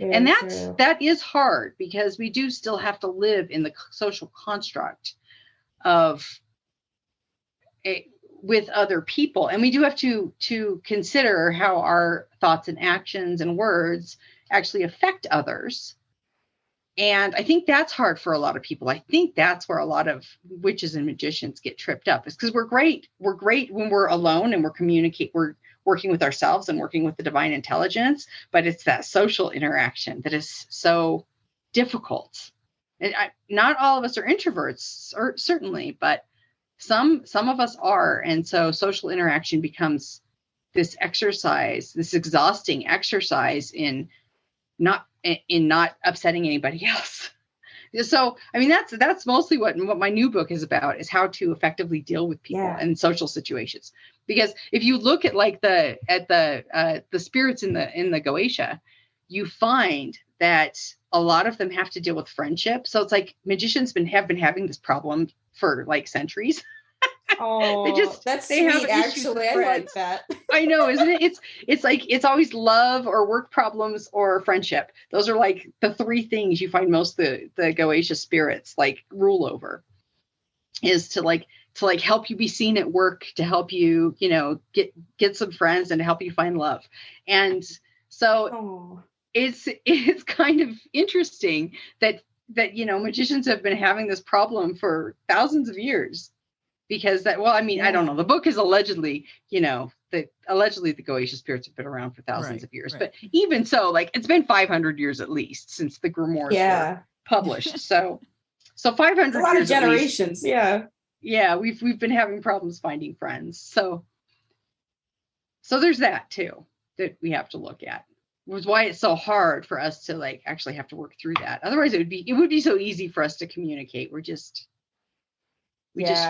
And that is hard, because we do still have to live in the social construct of with other people. And we do have to consider how our thoughts and actions and words actually affect others. And I think that's hard for a lot of people. I think that's where a lot of witches and magicians get tripped up, is because we're great when we're alone and we're working with ourselves and working with the divine intelligence, but it's that social interaction that is so difficult. And not all of us are introverts, or certainly, but some of us are. And so social interaction becomes this exhausting exercise in not upsetting anybody else. So, I mean, that's mostly what my new book is about, is how to effectively deal with people in social situations. Because if you look at like the spirits in the Goetia, you find that a lot of them have to deal with friendship. So it's like magicians have been having this problem for like centuries. Oh, that's sweet. Actually, I like that. I know, isn't it? It's like it's always love or work problems or friendship. Those are like the three things you find most the Goetia spirits like rule over. Is to help you be seen at work, to help you, get some friends, and to help you find love. And so it's kind of interesting that magicians have been having this problem for thousands of years. Because I don't know. The book is allegedly, the Goetia spirits have been around for thousands of years. Right. But even so, like, it's been 500 years at least since the grimoires were published. So 500 years. A lot of generations. Yeah, we've been having problems finding friends. So there's that too that we have to look at. Was why it's so hard for us to like actually have to work through that. Otherwise, it would be so easy for us to communicate. We just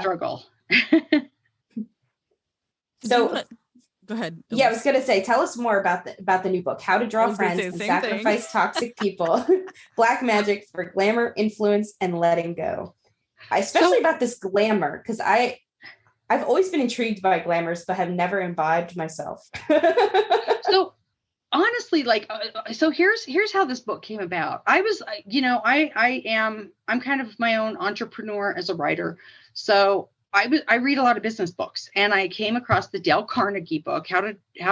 struggle. So go ahead. Yeah, I was going to say, tell us more about the new book, How to Draw Friends and Sacrifice Toxic People, Black Magic for Glamour, Influence, and Letting Go. Especially about this glamour, because I've always been intrigued by glamours, but have never imbibed myself. So honestly, like, so here's how this book came about. I was, I'm kind of my own entrepreneur as a writer. So I read a lot of business books, and I came across the Dale Carnegie book, How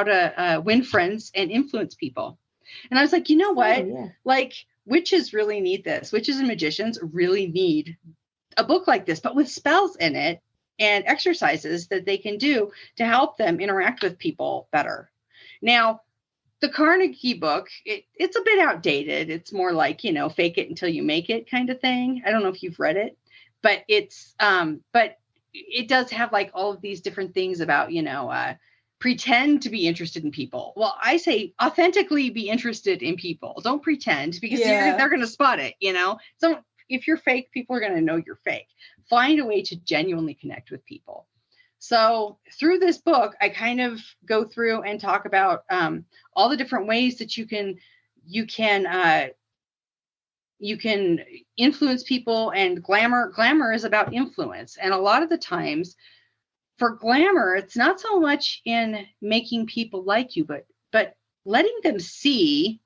to Win Friends and Influence People. And I was like, you know what? Like, witches really need this. Witches and magicians really need a book like this, but with spells in it and exercises that they can do to help them interact with people better. Now, the Carnegie book, it's a bit outdated. It's more like, fake it until you make it kind of thing. I don't know if you've read it, but but it does have like all of these different things about, pretend to be interested in people. Well, I say authentically be interested in people. Don't pretend, because they're going to spot it, So if you're fake, people are going to know you're fake. Find a way to genuinely connect with people. So through this book, I kind of go through and talk about all the different ways that you can influence people. And glamour is about influence. And a lot of the times for glamour, it's not so much in making people like you, but letting them see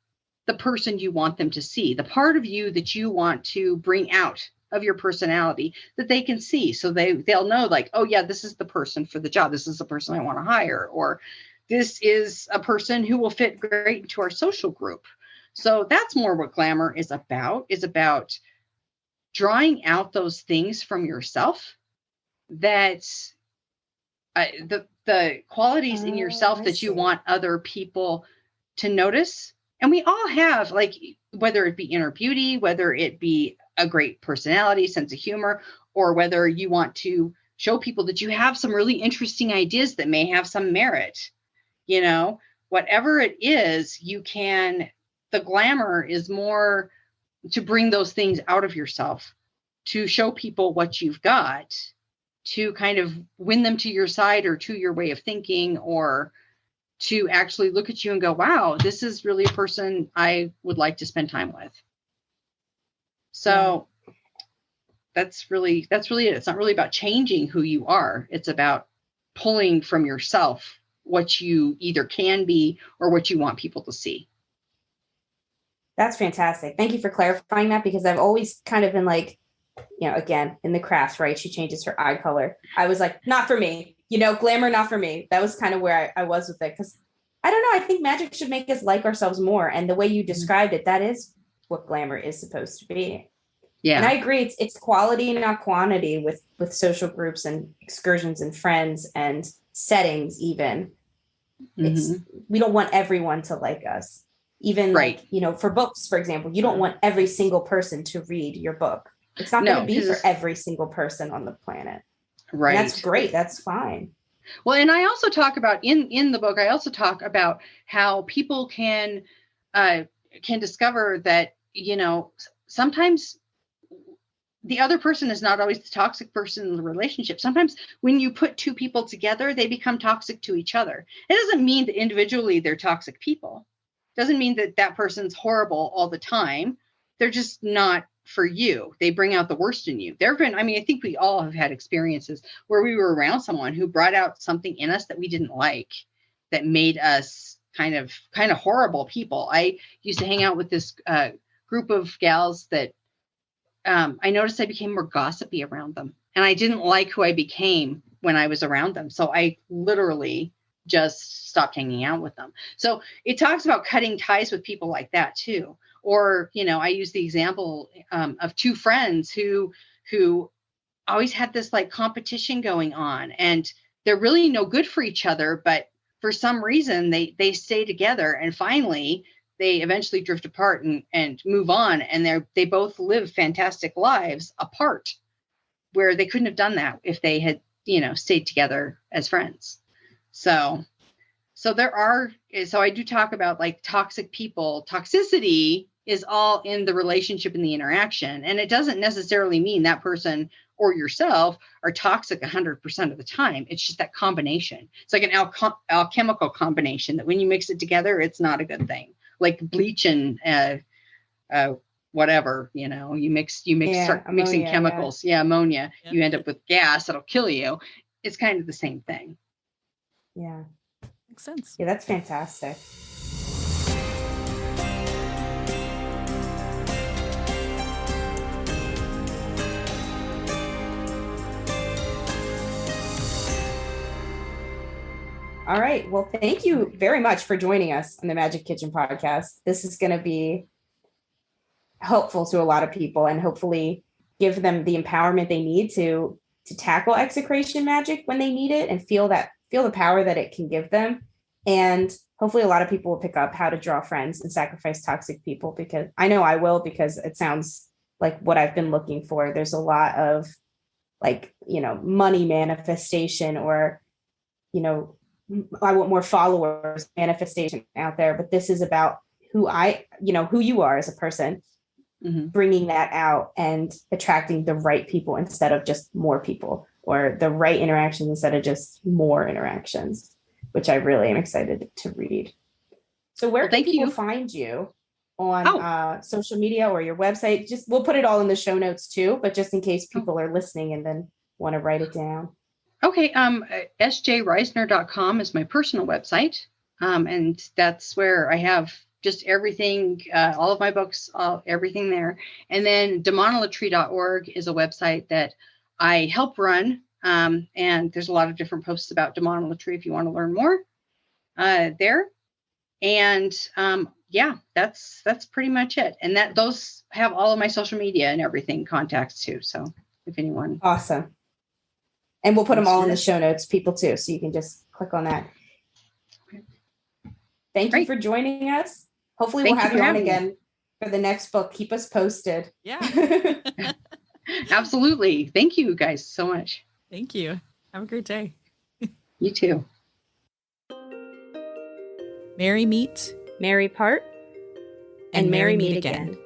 the person you want them to see, the part of you that you want to bring out of your personality that they can see. So they'll know, like, oh yeah, this is the person for the job. This is the person I want to hire, or this is a person who will fit great into our social group. So that's more what glamour is about drawing out those things from yourself, that the qualities in yourself that you want other people to notice. And we all have, like, whether it be inner beauty, whether it be a great personality, sense of humor, or whether you want to show people that you have some really interesting ideas that may have some merit, whatever it is, the glamour is more to bring those things out of yourself, to show people what you've got, to kind of win them to your side or to your way of thinking, or to actually look at you and go, wow, this is really a person I would like to spend time with. So that's really it. It's not really about changing who you are. It's about pulling from yourself what you either can be or what you want people to see. That's fantastic. Thank you for clarifying that, because I've always kind of been like, again, in the crafts, right? She changes her eye color. I was like, not for me, glamour, not for me. That was kind of where I was with it. Because I don't know, I think magic should make us like ourselves more. And the way you described it, that is what glamour is supposed to be. Yeah. And I agree. It's quality, not quantity with social groups and excursions and friends and settings. Even we don't want everyone to like us. Even like, for books, for example, you don't want every single person to read your book. It's not going to be for every single person on the planet. Right. And that's great. That's fine. Well, and I also talk about in the book, I also talk about how people can discover that, sometimes the other person is not always the toxic person in the relationship. Sometimes when you put two people together, they become toxic to each other. It doesn't mean that individually they're toxic people. It doesn't mean that person's horrible all the time. They're just not for you. They bring out the worst in you. I think we all have had experiences where we were around someone who brought out something in us that we didn't like, that made us kind of horrible people. I used to hang out with this group of gals that I noticed I became more gossipy around them, and I didn't like who I became when I was around them. So I literally just stopped hanging out with them. So it talks about cutting ties with people like that too. Or, I use the example of two friends who always had this like competition going on, and they're really no good for each other. But for some reason, they stay together, and finally they eventually drift apart and move on. And they both live fantastic lives apart, where they couldn't have done that if they had, stayed together as friends. So I do talk about like toxic people. Toxicity is all in the relationship and the interaction. And it doesn't necessarily mean that person or yourself are toxic 100% of the time. It's just that combination. It's like an alchemical combination that when you mix it together, it's not a good thing. Like bleach and whatever, you start ammonia, mixing chemicals. Ammonia. Yeah. You end up with gas that'll kill you. It's kind of the same thing. Yeah. Makes sense. Yeah, that's fantastic. All right. Well, thank you very much for joining us on the Magic Kitchen podcast. This is going to be helpful to a lot of people and hopefully give them the empowerment they need to tackle execration magic when they need it and feel the power that it can give them. And hopefully a lot of people will pick up how to draw friends and sacrifice toxic people, because I know I will, because it sounds like what I've been looking for. There's a lot of money manifestation or, I want more followers manifestation out there, but this is about who you are as a person, bringing that out and attracting the right people instead of just more people, or the right interactions instead of just more interactions, which I really am excited to read. So where can people find you on social media or your website? We'll put it all in the show notes too, but just in case people are listening and then want to write it down. Okay. sjreisner.com is my personal website. And that's where I have just everything, all of my books, everything there. And then demonolatry.org is a website that I help run. And there's a lot of different posts about demonolatry if you want to learn more there. And that's pretty much it. And those have all of my social media and everything contacts too. So if anyone. Awesome. And we'll put them all in the show notes, people too. So you can just click on that. Thank you for joining us. Hopefully we'll have you on again for the next book. Keep us posted. Yeah. Absolutely. Thank you guys so much. Thank you. Have a great day. You too. Merry meet, merry part, and merry meet again.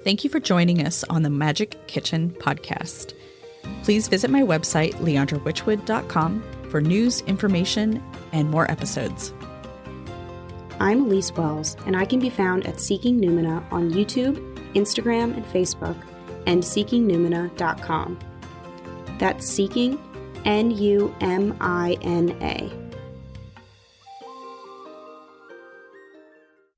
Thank you for joining us on the Magic Kitchen podcast. Please visit my website, leandrawitchwood.com, for news, information, and more episodes. I'm Elise Wells, and I can be found at Seeking Numina on YouTube, Instagram, and Facebook, and seekingnumina.com. That's Seeking, Numina.